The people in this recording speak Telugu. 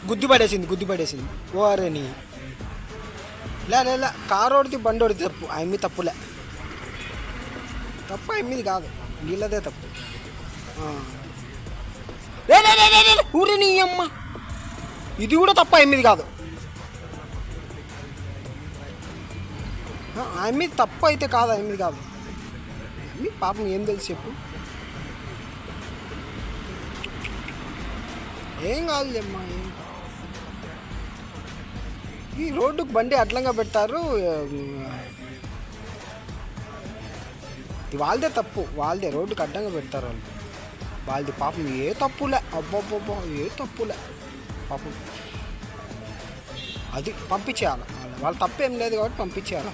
గుద్ది పడేసింది. ఓరే నీ లే కారు ఓడితే బండి ఓడితే తప్పు, అమ్మి తప్పులే. తప్పు అమ్మిది కాదు, వీళ్ళదే తప్పు. ఊరే నీ అమ్మ, ఇది కూడా తప్ప అమ్మిది కాదు. అమ్మిది తప్పు అయితే కాదు, అమ్మిది కాదు. అమ్మి పాపం ఏం తెలుసు చెప్పు. ఏం కాదులేమ్మా, ఏం ఈ రోడ్డుకు బండి అడ్లంగా పెడతారు. వాళ్ళదే తప్పు, వాళ్ళదే రోడ్డుకి అడ్డంగా పెడతారు వాళ్ళు. వాళ్ళది పాపం ఏ తప్పులే, అబ్బబ్బబ్బా ఏ తప్పులే పాపం. అది పంపించేయాలి, వాళ్ళ తప్పేం లేదు కాబట్టి పంపించేయాలి.